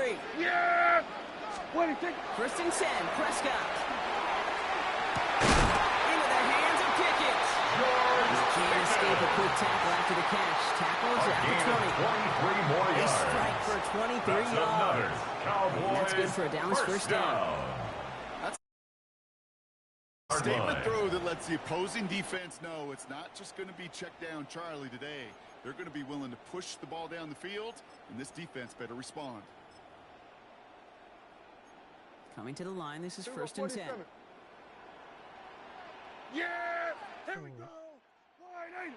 3. Yeah! First and 10, Prescott. Into the hands of Pickett. He can't escape a quick tackle after the catch. Tackles at the 20. A strike for 23 yards. And that's good for a Dallas first down. Statement throw that lets the opposing defense know it's not just going to be check down Charlie today. They're going to be willing to push the ball down the field, and this defense better respond. Coming to the line, this is first and 10. Yeah! Here we go! Wide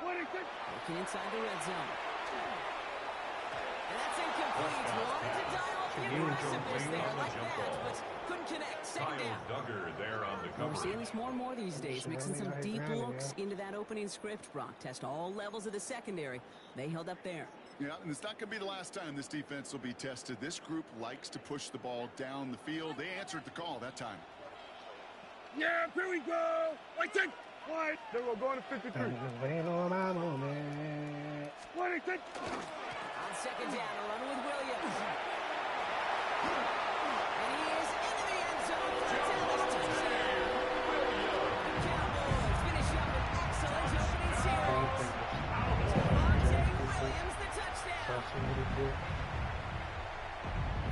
26. Looking inside the red zone. And that's incomplete. Wanted to dial up the aggressiveness there like that, but couldn't connect. Second down. We're seeing this more and more these days, mixing some deep looks into that opening script. Brock test all levels of the secondary. They held up there. Yeah, and it's not going to be the last time this defense will be tested. This group likes to push the ball down the field. They answered the call that time. Yeah, here we go! Wait, take! Wide. Then we're going to 53. 26. On second down, a run with Williams. And he is into the end zone for a Dallas touchdown. The Cowboys finish up an excellent opening series. Williams, the touchdown.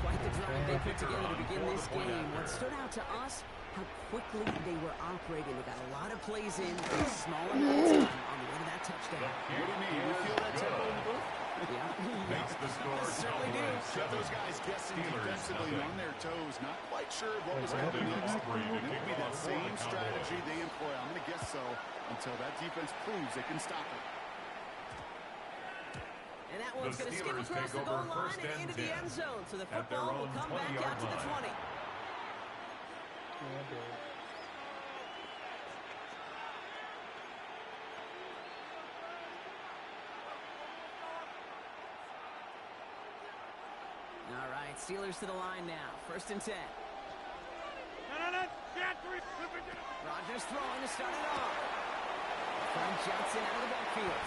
Quite the drive they put together to begin this game. What stood out to us, how quickly they were operating. They got a lot of plays in a small amount of time on the way to that touchdown. What do you mean? You feel that tempo in the booth? Yeah. Makes the score. Certainly do. Got those guys guessing defensively on their toes, not quite sure what was happening next. And it'll be that same strategy they employ. I'm going to guess so until that defense proves they can stop it. And that one's going to skip across the goal line and into the end zone. So the football will come back out to the 20. All right, Steelers to the line now. First and 10. Rodgers throwing to start it off. From Johnson out of the backfield.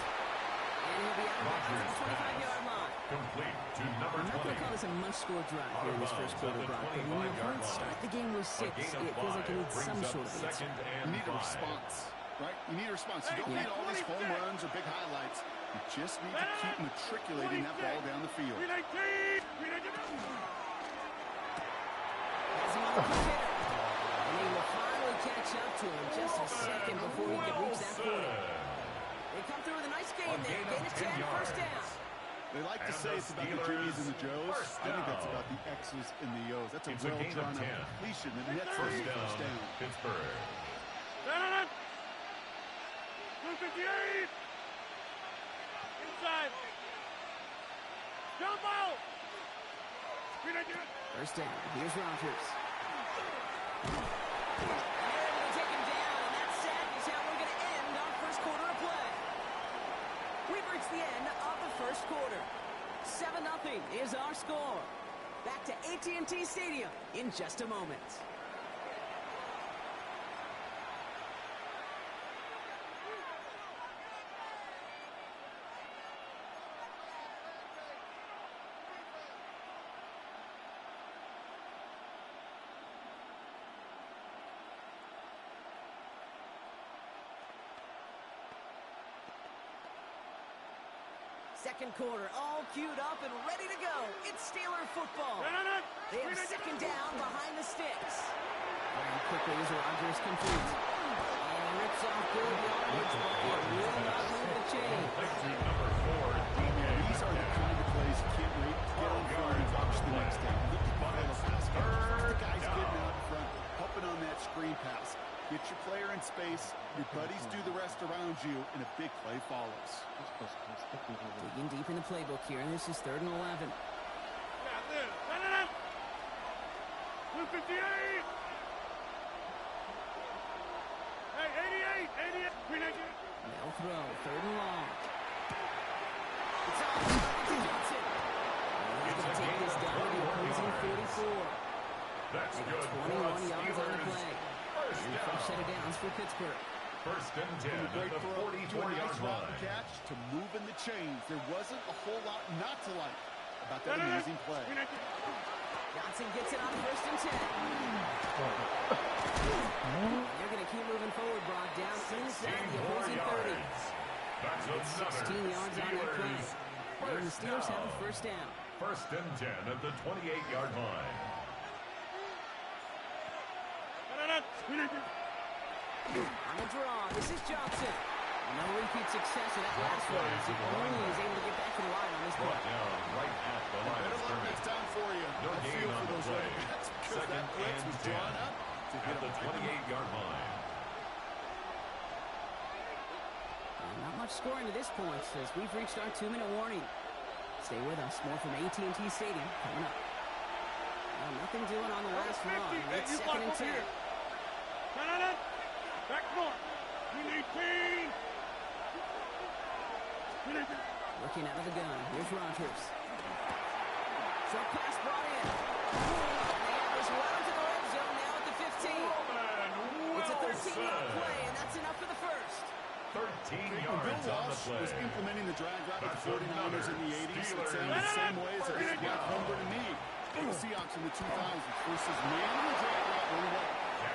And he'll be out of bounds at the 25-yard line. Complete to number 20. I'm not going to call this a must-score drive here in this first quarter, Brock, but when your opponents start the game with 6, it feels like you need some sort of answer. You need a response, right? You need a response. You don't need all these home runs or big highlights. You just need to keep matriculating that ball down the field. Has him on the kick. And he will finally catch up to him just a second before he can reach that 40. They come through with a nice game there. Gain of 10, first down. They like to say it's about the Jimmies and the Joes. I think that's about the X's and the O's. That's a well-drawn out completion, and that's first down. Pittsburgh. 258. Inside. Jump out. First down. Here's Rodgers. And they're able to take him down, and that sack is how we're going to end our first quarter of play. We've reached the end of the first quarter. 7-0 is our score. Back to AT&T Stadium in just a moment. Second quarter, all queued up and ready to go. It's Steeler football. They have second down behind the sticks. And quickly as Rodgers completes. And rips off good yardage, but it will not move the chain. These are the kind of plays you can't wait to get on front and watch the next down. Look at the guys getting out front, helping on that screen pass. Get your player in space, your buddies do the rest around you, and a big play follows. Digging deep in the playbook here, and this is 3rd and 11. 258. Hey, 88. They'll throw, 3rd and long. It's off to Johnson. And he's going to take this down to the opposing 44. That's They good. got 21 yards on the play. And fresh set of downs for Pittsburgh. First and 10 From a at great the throw to a 44-yard nice route line. and catch to moving the chains. There wasn't a whole lot not to like about that amazing play. Johnson gets it on first and 10. They're going to keep moving forward, Brock, down inside the opposing 30. That's 16 yards on that play. And the Steelers have a first down. First and 10 at the 28-yard line. On the draw, this is Johnson. No repeat success of that last one, as he only is able to get back to the line on this play. Brought down right at the line of Better luck scrimmage. next time for you. No I gain feel on for the those play. running backs because Second that blitz and was 10 drawn up to hit at the 28-yard line. Not much scoring to this point, as we've reached our 2-minute warning. Stay with us. More from AT&T Stadium coming up. Well, nothing doing on the last run. It's second and 10. Back north. We need team. Looking out of the gun. Here's Rodgers. Short pass brought in. They have this well into the red zone now at the 15. It's a 13-yard play, and that's enough for the first. 13 When yards Bill on the Walsh play. was implementing the drag route with That's the 49ers in the 80s, it sounded the same way as it did back home to me. The Seahawks in the 2000s versus man in the drag route one way.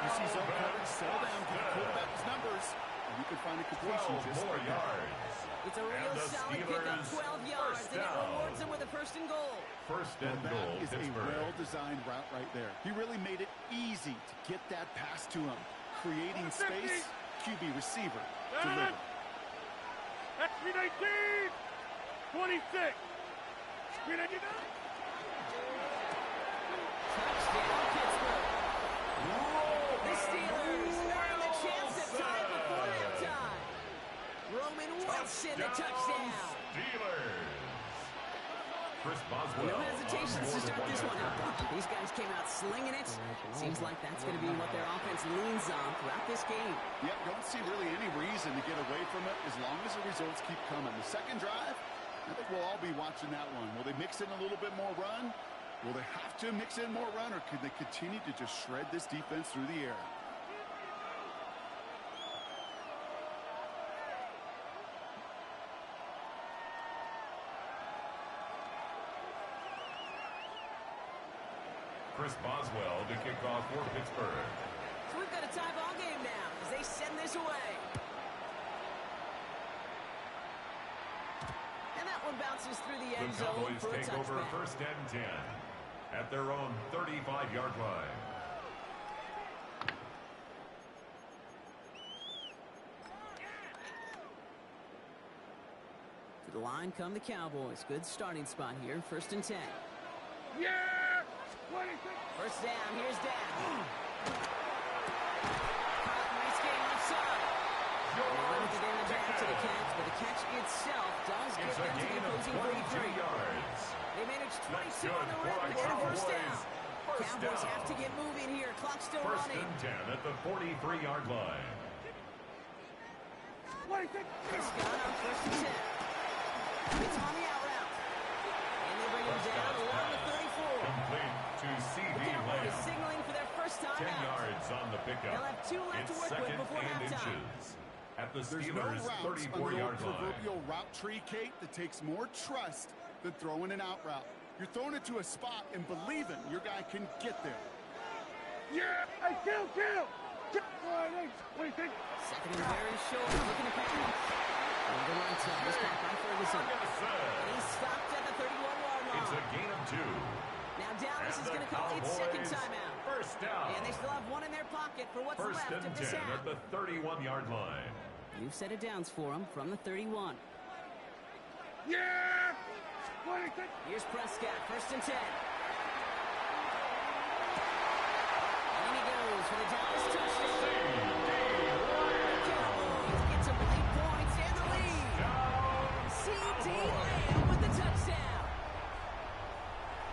You see zone coverage, settle down, give the quarterback his numbers, and you can find a completion 12 just more like that. yards. It's a real And the solid pickup, Steelers 12 yards, first and it down. rewards them with a first and goal. First Well, and that goal, is a Pittsburgh. well-designed route right there. He really made it easy to get that pass to him, creating space, QB receiver, deliver. That's 19. 26. Touchdown, Pittsburgh. The Steelers earn the chance to tie it before halftime. Roman Wilson, the touchdown. Steelers. Chris Boswell. No hesitations to start this one out, Doc. These guys came out slinging it. Seems like that's going to be what their offense leans on throughout this game. Yep, don't see really any reason to get away from it as long as the results keep coming. The second drive, I think we'll all be watching that one. Will they mix in a little bit more run? Will they have to mix in more run, or can they continue to just shred this defense through the air? Chris Boswell to kick off for Pittsburgh. So we've got a tie ball game now as they send this away. And that one bounces through the end The zone Cowboys for a take over touchback. first and 10 at their own 35-yard line. To the line come the Cowboys. Good starting spot here. First and 10. Yeah. 26. First down. Here's Dan. Nice game offside. Able to get it back to the catch, but the catch itself does get It's a them to the gain of opposing 22 33. yards. They managed 22 good on the for red the to get a first Cowboys. down. First Cowboys down. have to get moving here. Clock still First running. and 10 at the 43-yard line. 26. Prescott on first and 10. It's on the out route. And they bring him down along the 34. Complete to The C.D. Cowboys Lamb. signaling for their first time 10 out. yards on the pickup. They'll have 2 left It's to work with second before and halftime. inches at the There's no Steelers' routes on the old 34-yard line. proverbial route tree, Kate, that takes more trust than throwing an out route. You're throwing it to a spot and believing your guy can get there. Yeah. Hey, kill. 26. Second and very short. Looking to pass. On the right side. This caught by Ferguson. And he's stopped at the 31-yard line. It's a gain of 2. Now Dallas And is going the to call its second Cowboys timeout. First down. And they still have one in their pocket for what's First left and of this 10 half. at the 31-yard line. New set of downs for him from the 31. Yeah. 26. Here's Prescott, first and 10. And he goes for the Dallas touchdown. Cowboys get some late points and the lead. C.D. Lamb with the touchdown.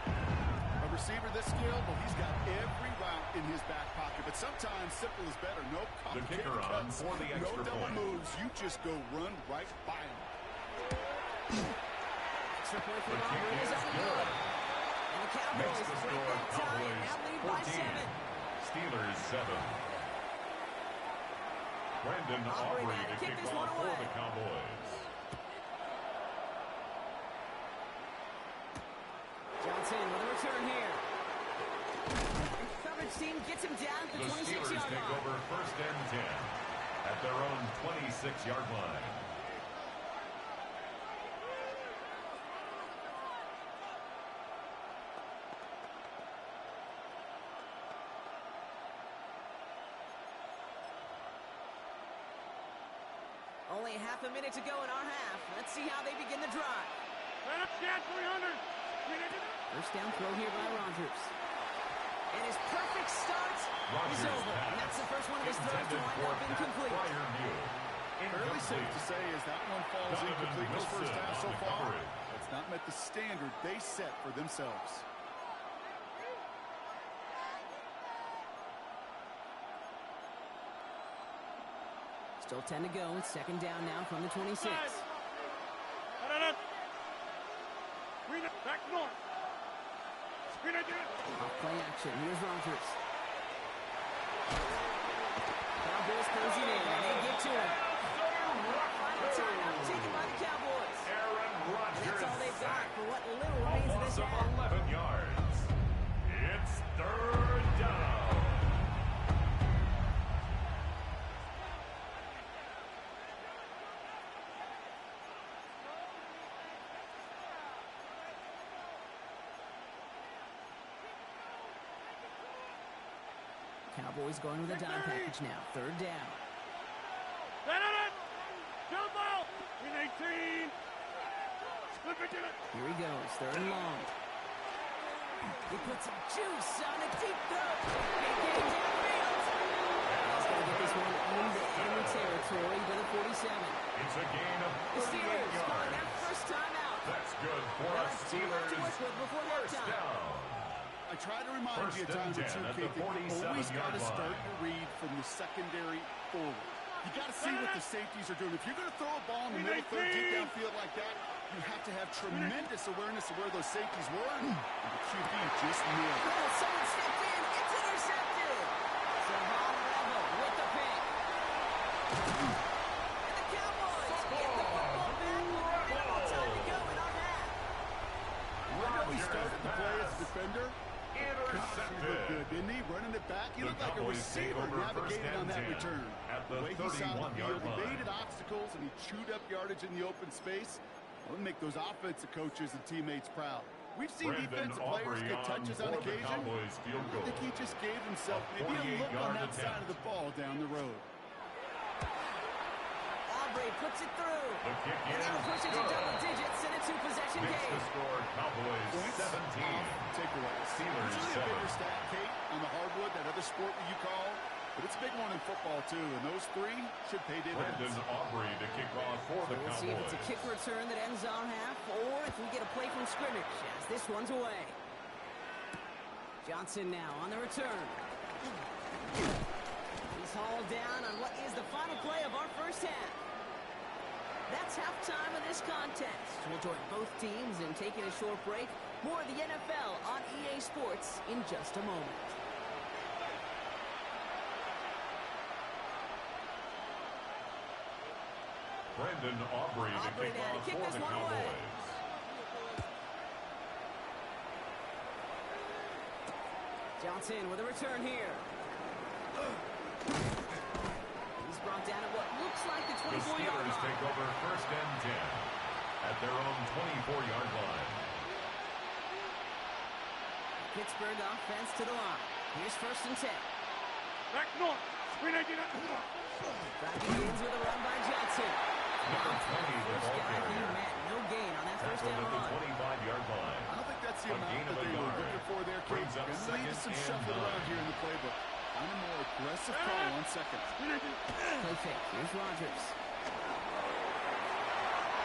A receiver this skilled, well, he's got every route in his back pocket. But sometimes simple is better. No complicated kicker on cuts, for the no extra double point. moves. You just go run right by him. Extra point for The kick Robert is is up and good. good. And the Cowboys Makes the break score that tie and Cowboys now lead by 14. 7. Steelers 7. Brandon Aubrey Aubrey now to to kick kick this off one for away. the Cowboys. Johnson with a return here. Coverage team gets him down at the The Steelers 26-yard take line. over first and 10 at their own 26-yard line. Only half a minute to go in our half. Let's see how they begin the drive. First down throw here by Rodgers. And his perfect start is over. And that's the first one of his throws to wind up incomplete. Fairly safe to say as that one falls incomplete this first half so far. It's not met the standard they set for themselves. Still 10 to go. It's second down now from the 26. Back north. Off play action. Here's Rodgers. Cowboys closing in, and they get to him. Final timeout taken by the Cowboys. Aaron And Rodgers. that's all they've got for what little remains of this Loss of half. 11 yards. It's third down. Cowboys going with a dime package now. Third down. Jump ball. 18. Slip it in it. Here he goes. Third and long. He puts some juice on a deep throw. And getting downfield. He's going to get this one into enemy territory to the 47. It's a gain of The 38 Steelers calling that yards. first time out. That's good for They'll us have two left to Steelers. work with before First halftime. down. I try to remind First you at and times or 10 two, at the Kate, that you always 47-yard got to start line. your read from the secondary forward. You got to see what the safeties are doing. If you're going to throw a ball in the middle third, deep downfield like that, you have to have tremendous awareness of where those safeties were, and the QB just nailed it. Oh, someone stepped in. It's intercepted. So Hall level with the pick. And the Cowboys get the football back with minimal time to go in our half. I know he started the play as a defender. He looked Intercepted. good, didn't he? Running it back. He The looked like a Cowboys take receiver over first navigating and on that 10 return. at the The way he saw the 31-yard field, he line. evaded obstacles, and he chewed up yardage in the open space. That would make those offensive coaches and teammates proud. We've seen Brandon defensive players Aubrey get touches on for the occasion. Cowboys field I goal. think he just gave himself A maybe a look 48-yard on that side attempt. of the ball down the road. Aubrey puts it through. The kick And is that'll push it to good. double digits in a two-possession Makes the game. score Cowboys Points 17. off takeaways. Steelers Usually a 7. bigger stat, Kate, on the hardwood, that other sport that you call. But it's a big one in football, too. And those three should pay Brandon dividends. Aubrey to kick off for the We'll see if it's a Cowboys. kick return that ends our half, or if we get a play from scrimmage as this one's away. Johnson now on the return. He's hauled down on what is the final play of our first half. That's halftime of this contest. We'll join both teams in taking a short break. More of the NFL on EA Sports in just a moment. Brandon Aubrey to Aubrey kick now to off kick for this the one away. Cowboys. Johnson with a return here. He's brought down at what looks like the The 24-yard Steelers line. take over first and 10 at their own 24-yard line. Pittsburgh offense to the line. Here's first and 10. Back north. Drive begins with a run by Johnson. Number 20, the First ball guy he carrier. met. No gain on that first Tackled down at the run. 25-yard line. I don't think that's the A amount gain of that a they were yard. looking for there, Kate. Brings up Gonna lead second to some and shuffling 9. around here in the playbook. On a more aggressive call on second. Play fake. Here's Rodgers.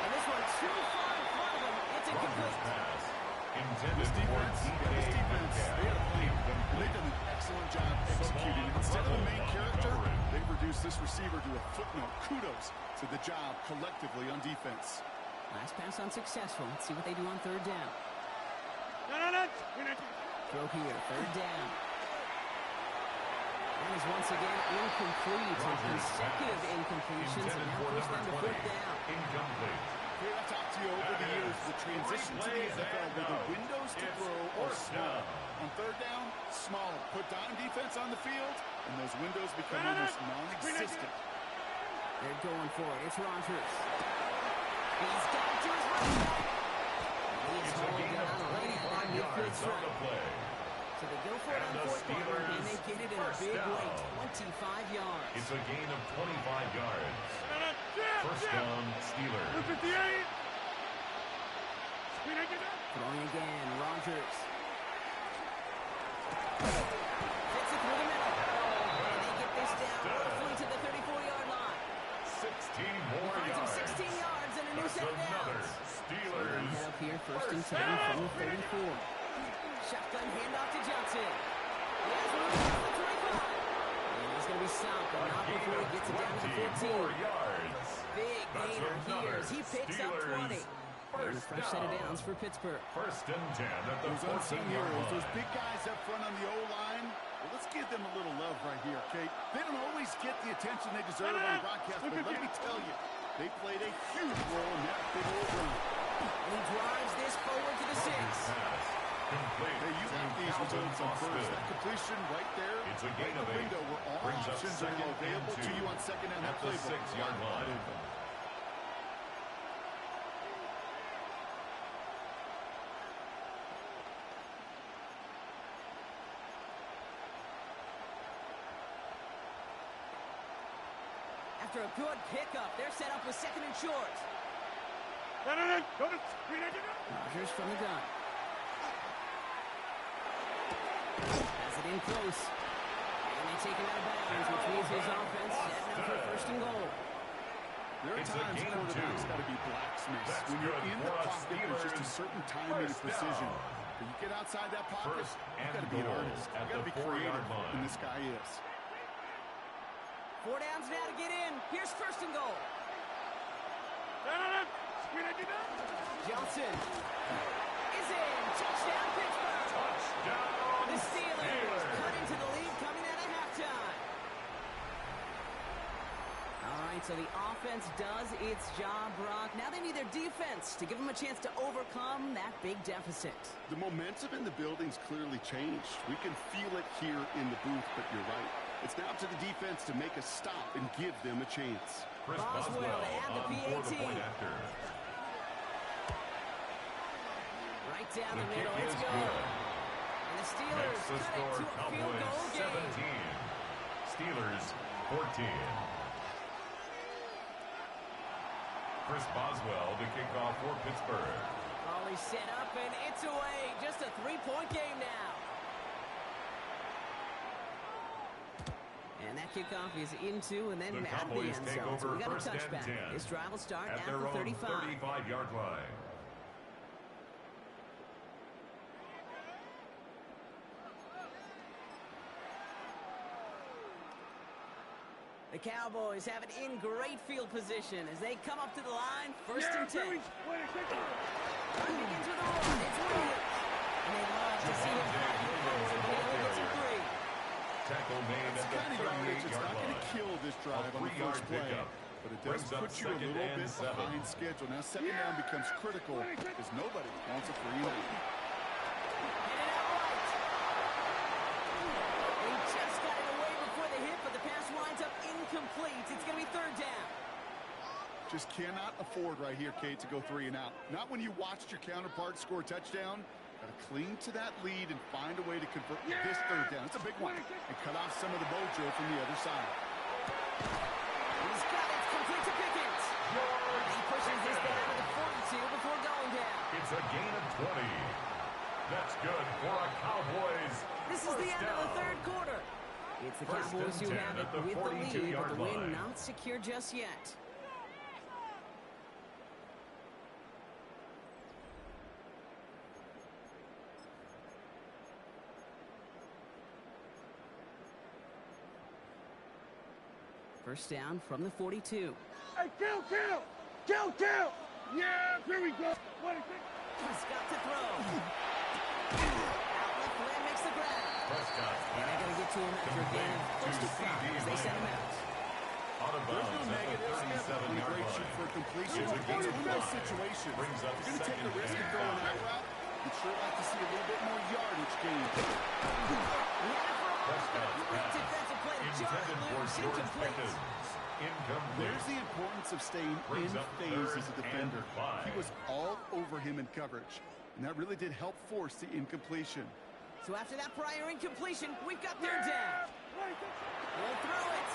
And this one too far in front of him. It's Rodgers incomplete. pass. Intended This for defense, TK they had a plan. And they've done an excellent job executing it. Instead of the main character, they've reduced this receiver to a footnote. Kudos to the job collectively on defense. Last pass unsuccessful. Let's see what they do on third down. Throw here. Third down. That is once again incomplete. Consecutive incompletions. And now push them to fourth down. Incomplete. Here, I've talked to you over the years, the transition to the NFL where the windows to throw are small. On third down, smaller. Put dime defense on the field, and those windows become almost non-existent. They're going for it. It's Rodgers. He's got it to his right back. He's holding down right at that midfield strike. So they go for it on fourth down, and they get it in a big way, 25 yards. It's a gain of 25 yards. First down, Steelers. Throwing again, Rodgers. Fits it through the middle. And they get this down roughly to the 34-yard line. 16 more Finds him yards. 16 yards and a new That's set of another downs. Steelers. Head up here, first and 10 from the 34. Shotgun handoff to Johnson. He has room to the 25. And he's going to be stopped, but not before he gets it down to 14. Yards. Big gainer here as he picks up 20. And a fresh set of downs for Pittsburgh. First and 10 at the Those unsung 14-yard heroes, line. those big guys up front on the O-line, well, let's give them a little love right here, okay? They don't always get the attention they deserve on broadcast, but let me tell you, they played a huge role in that big old run. And he drives this forward to the 6. Complete. Hey, you have these results on first. That completion right there, It's a gain of 8. window where all Brings up options second are and available to 2 you on second down. at the 6-yard line. After a good pickup, they're set up with second and short. Rodgers from the gun. Has it in close. And they take him out of bounds, which means his offense set now for first and goal. There are It's a times gain of 2. quarterbacks got to be blacksmiths. That's When you're good in for the us pocket, there's just a Steelers. certain timing and First precision. down. When you get outside that pocket, First you and got to be an goal artist. at You got to the be creative, 4-yard line. and this guy is. 4 downs now to get in. Here's first and goal. Johnson is in. Touchdown, Pittsburgh. Touchdown. The Steelers cut into the lead coming out of halftime. All right, so the offense does its job, Brock. Now they need their defense to give them a chance to overcome that big deficit. The momentum in the building's clearly changed. We can feel it here in the booth, but you're right. It's now to the defense to make a stop and give them a chance. Chris Boswell Boswell to add the on for the PAT. point after. Right down the The middle. kick It's is good. good. And the Steelers Makes the cut score it to a field Cowboys goal game. 17. Steelers 14. Chris Boswell to kick off for Pittsburgh. Oh, he's set up and it's away. Just a 3-point game now. And that kickoff is into and then The out of the Cowboys end take zone. So over we got a first and touchback. 10 This drive will start at at their the own 35. 35-yard line. The Cowboys have it in great field position as they come up to the line, first and 10. Run begins with a run. It's Williams. And they love to see him find the forward, but he only gets a 3. Tackle made It's at kind of the yardage. It's 38-yard not going line. to kill this drive on the 3-yard first play, pickup. but it does Brings up put you a second little and bit 7. behind schedule. Now, second down becomes critical because nobody wants a 3 and out. Headed out right. He just got it away before the hit, but the pass winds up incomplete. It's going to be third down. Just cannot afford right here, Kate, to go 3 and out. Not when you watched your counterpart score a touchdown. Got to cling to that lead and find a way to convert this third down. It's a big one. And cut off some of the mojo from the other side. He's got it. It's complete to Pickens. He pushes this down to the 42 before going down. It's a gain of 20. That's good for a Cowboys. This is the end of the third quarter. It's the First Cowboys and who 10 have it at the with the lead, but 42-yard the win line. not secure just yet. First down from the 42. Hey, kill! Yeah, here we go. He's got to throw. Outlet Glenn makes the grab. Prescott. And they're going to get to him after a gain of first and 5 as they send him out. Out of There's bounds no at the negative step on a 37-yard great shoot line. for completion. It's a It's gain one of of those 5. situations. Brings up You're going to take second the risk of and throwing 5. that route. You'd sure like to see a little bit more yardage gained. Prescott's Great pass. defensive play to John Intended for Lewis, George incomplete. Pickens. Incomplete. There's the importance of staying Brings in up phase third as a defender. and 5. He was all over him in coverage, and that really did help force the incompletion. So after that prior incompletion, we've got their down. We'll throw it.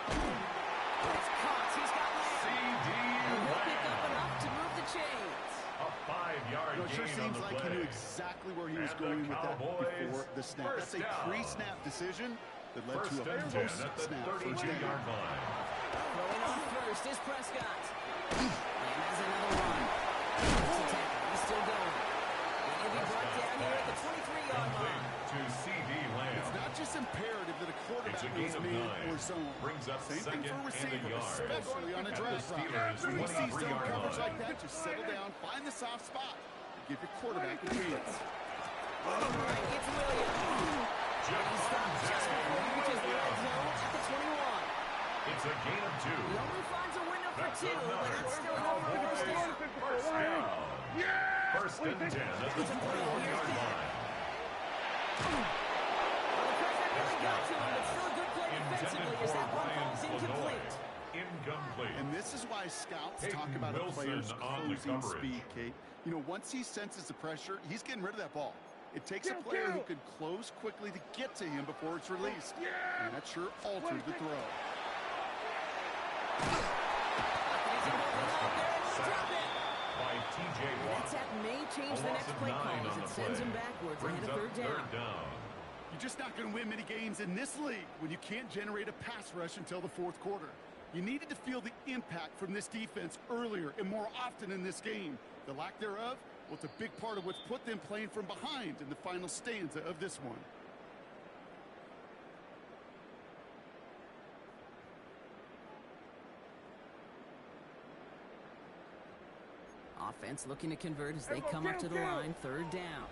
It's caught. He's got Lamb. C.D. He'll pick up Lamb. enough to move the chains. A 5-yard It sure gain on seems the like play. he knew exactly where he was And the going with that Cowboys before the snap. That's first a down. pre-snap decision that led First to a and 10 at the post-snap first down. 32-yard line. Throwing on first is Prescott. Lamb has another run. It's a tackle. He's still going. And he'll be brought down here at the 23-yard line. To C.D. Lamb. It's not just imperative that a It's quarterback a gain knows of man 9. or zone. Brings up Same thing second for a and a receiver, yard. especially on a At drag the route. Steelers' When you see zone 23-yard coverage line. like that, just settle down, find the soft spot, and give your quarterback a chance. Right, it's Williams. He stopped just before he reaches the red zone at the 21. It's a gain of 2. He only finds a window for That's 2, but that's still enough for a Cowboys. first down. First down. First and 10 at the 21-yard line. Well, the pressure really got to him, but still a good play Intended defensively as for that one Ryan falls incomplete. Floyd. Incomplete. And this is why scouts Peyton talk about a Wilson player's on the closing coverage. speed, Kate. You know, once he senses the pressure, he's getting rid of that ball. It takes a player who can close quickly to get to him before it's released. And that sure altered the throw. By T.J. Watt. That sack may change the next play call as it sends him backwards ahead Brings of up third down. You're just not going to win many games in this league when you can't generate a pass rush until the fourth quarter. You needed to feel the impact from this defense earlier and more often in this game. The lack thereof, well, it's a big part of what's put them playing from behind in the final stanza of this one. Offense looking to convert as they come up to the line, third down.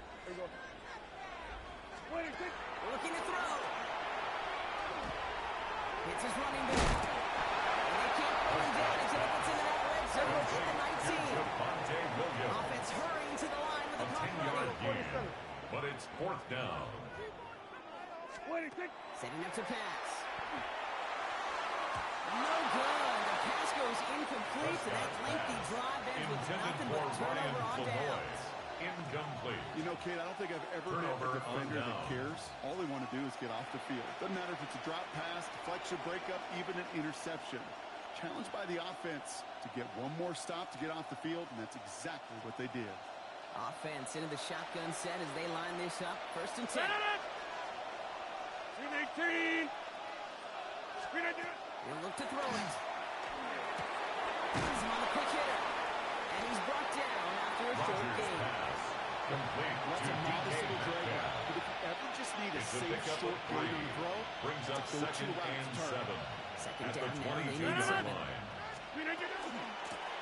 Looking to throw. Hits his running back. And they can't pull him down until it gets into that red zone at the 19. Offense hurrying to the line with A a pop 10-yard running. gain. But it's fourth down. Setting up to pass. No good. The pass goes incomplete, and that lengthy drive ends with Intended nothing for but a Ryan turnover on Floyd. downs. Incomplete. You know, Kate, I don't think I've ever met Turnover a defender on that down. cares. All they want to do is get off the field. Doesn't matter if it's a drop pass, deflection, breakup, even an interception. Challenged by the offense to get one more stop to get off the field, and that's exactly what they did. Offense into the shotgun set as they line this up. First and 10. Screen 18. Screen 18. He'll look to throw it. He's on the quick hitter. And he's brought down after a short Rodgers' gain. pass. Complete That's to a modest DK little drag Metcalf. out. But if you ever just need a It's a safe pickup short of gain 3. on throw, Brings up it's a go-to second route and to target. 7. Second At the down now, they need 22-yard 7. line.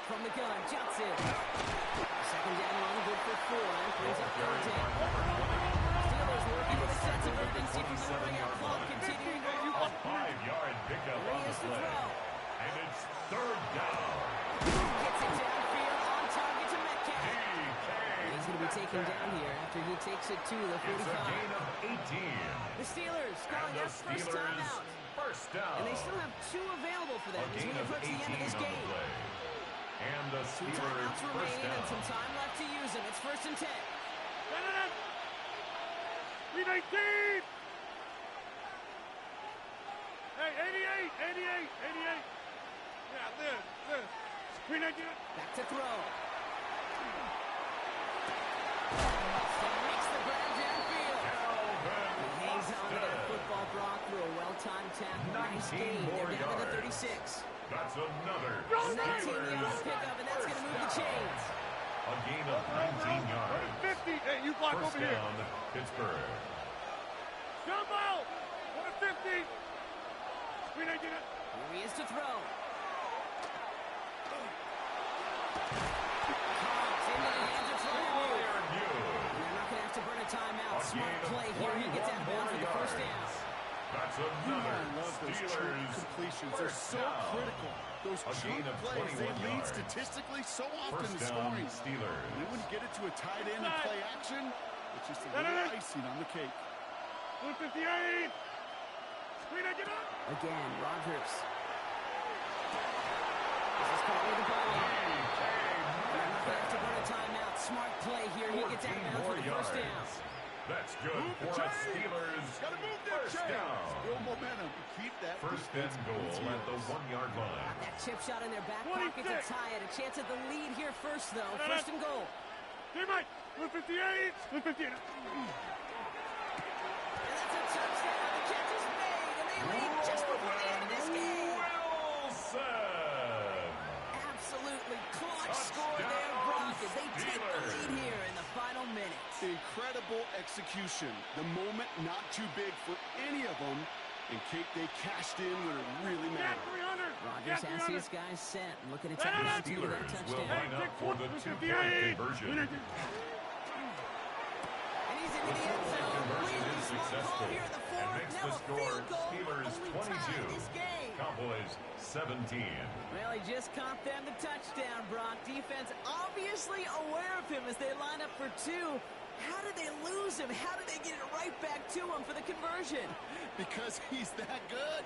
From the gun, Johnson. Second down long, good for 4. And brings up third down. Steelers working with a sense of urgency from the running out clock, continuing on. A 5-yard pickup on the Here's the play. throw. And it's third down. Gets it downfield on target to Metcalf. DK. He's going to be taken down here after he takes it to the It's a 45. gain of 18. The Steelers And calling the their first Steelers timeout. first down. And they still have 2 available for A them as we gain of approach the 18 end of this on the game. play. And the 2 Steelers timeouts first remain down. and some time left to use them. It's first and 10. Screen 18. Hey, 88. Yeah, this. Screen 18. Back to throw. Still makes the grab downfield. He hangs on to that football block through a well-timed tackle. Nice 19 gain. more They're down to the yards. 36. That's another 19 Steelers yards pickup, and that's going to move the first down. chains. A gain of 19 yards. 50. Hey, you block First over here. down, Pittsburgh. Jump out. 150. Screen 18. Here he is to throw. Cobbs into the hands of Troy. They're good. They're not going to have to burn a timeout. A Smart gain of play here. He gets out of 21 bounds for the more first down. yards. That's I another love those chunk Steelers completions. They're first so down. critical. Those A chunk gain of plays, they 21 lead yards. statistically so often First to down, scoring. Steelers. And then when you get it to a tight end and play action, it's just a little icing on the cake. 158. Screen it, get up. Again, Rodgers. This is caught with the ball. And they're not going to have to run a timeout. Smart play here. He gets out of 14 bounds more for the first down. yards. That's good Move the for a chains. Steelers Gotta move that first chains. down. Build momentum. Keep that First and defense goal on at the its heels. 1-yard line. Got that chip shot in their back pocket to 26. tie it. A chance at the lead here first, though. First and goal. Hey, Mike. 158. 158. And that's a touchdown. The catch is made, and they lead just before the end of this game. Wilson. Absolutely clutch score there, Brock, as they take the lead here in the final minutes. Incredible execution. The moment not too big for any of them. And Kate, they cashed in when it really Get mattered. 300. Rodgers Get has 300. his guys set, looking to take down two to that Steelers will touchdown. line up for the 2-point 158. conversion. And he's into the end zone. Conversion Really is smart successful call here in the and fourth. makes Now the a score field goal Steelers only 22, tie this game. Cowboys 17. Well, he just caught them the touchdown, Brock. Defense obviously aware of him as they line up for two. How did they lose him? How did they get it right back to him for the conversion? Because he's that good.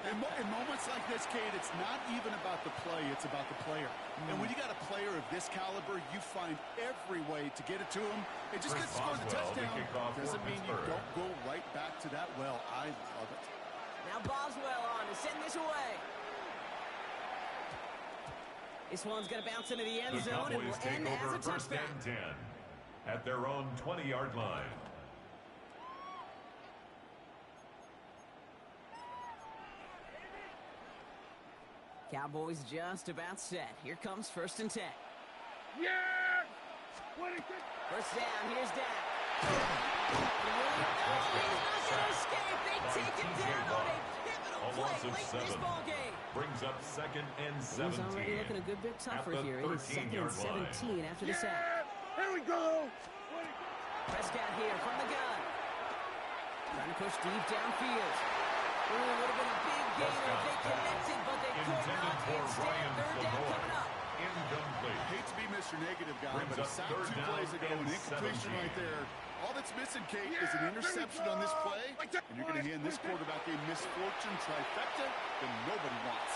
In moments like this, Kate, it's not even about the play, it's about the player. And when you got a player of this caliber, you find every way to get it to him. It just Chris gets scored the Boswell, the touchdown. kickoff for Doesn't mean you Pittsburgh. don't go right back to that well. I love it. Now Boswell on to send this away. This one's going to bounce into the end The zone and Cowboys will take end as over a first touchdown. and 10 at their own 20-yard line. Cowboys just about set. Here comes first and 10. Yeah. 26. First down, here's Dak. Oh, he's not going to escape. They take him down on a pivotal A loss play of late in this 7. ball game. Brings up second and He's 17. already looking a good bit tougher At the here. It is second and 13-yard 17 after the sack. Yeah. Here we go. 20. Prescott here from the gun. Trying to push deep downfield. Ooh, would have been a big gain if they connected, but they could intended not. for Instead, Ryan third down Savoy. coming up. Incomplete. Hate to be Mr. Negative guy, Brings but a up sack third 2 down plays ago, and an incompletion 17. right there. All that's missing, Kate, is an interception on this play, and you're going to hand this quarterback a misfortune trifecta that nobody wants.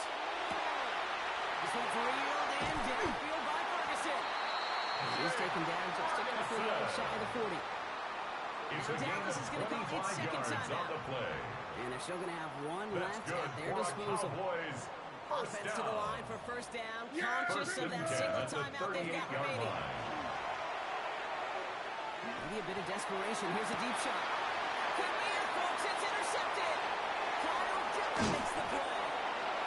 This one's reeled in downfield by Ferguson. He's taken down just a couple of yards shy of the 40. It's a gain Dallas of is going to call its 25 second yards on timeout. the play. And they're still going to have one That's left good at their for a disposal. Cowboys first Offense down. to the line for first down. Yeah, Conscious First of and that 10 single at the timeout they've got 38-yard remaining. line. Maybe a bit of desperation. Here's a deep shot. Could be it, folks. It's intercepted. Kyle Dipper makes the play.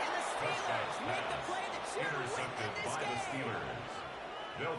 And the Steelers make the play that should win Intercepted in this by the game. Steelers. They'll